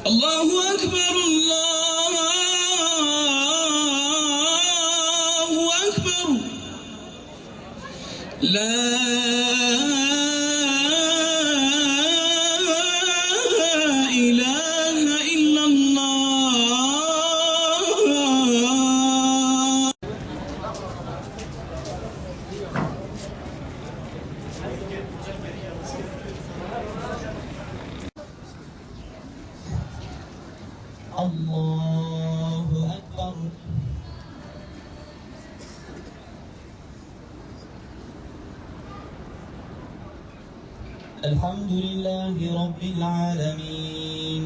الله أكبر الله أكبر لا إله إلا الله. الله أكبر. الحمد لله رب العالمين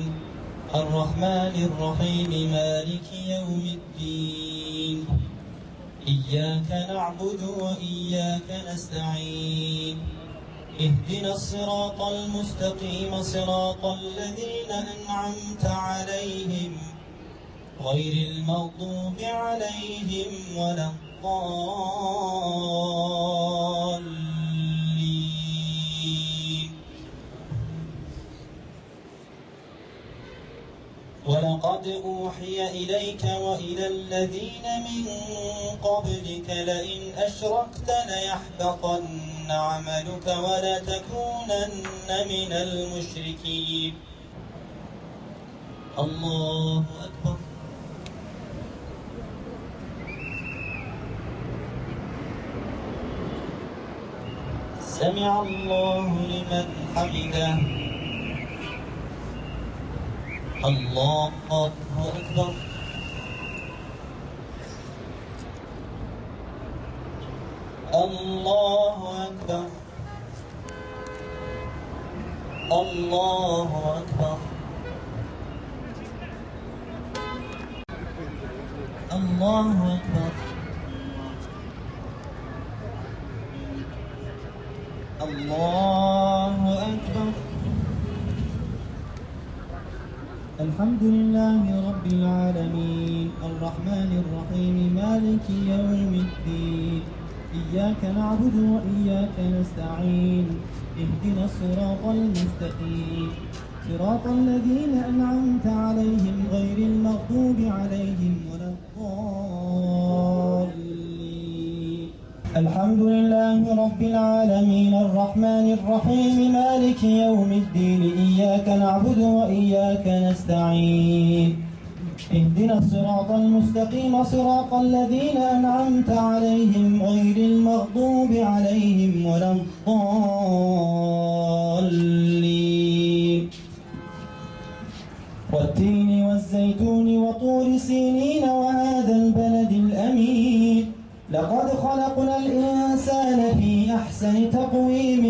الرحمن الرحيم مالك يوم الدين إياك نعبد وإياك نستعين اهدنا الصراط المستقيم صراط الذين أنعمت عليهم غير المغضوب عليهم ولا الضالين. ولقد أوحي إليك وإلى الذين من قبلك لئن أشركت ليحبطن عملك ولتكونن من المشركين. الله أكبر. سمع الله لمن حمده. الله أكبر. الله أكبر. الله أكبر. الله أكبر. الله أكبر. الحمد لله رب العالمين الرحمن الرحيم مالك يوم الدين إياك نعبد وإياك نستعين اهدنا الصراط المستقيم صراط الذين أنعمت عليهم غير المغضوب عليهم ولا الضالين. الحمد لله رب العالمين الرحمن الرحيم مالك يوم الدين إياك نعبد وإياك نستعين اهدنا الصراط المستقيم صراط الذين أنعمت عليهم غير المغضوب عليهم ولا الضالين. والتين والزيتون وطور سينين وهذا البلد الأمين لقد خلقنا الإنسان في أحسن تقويم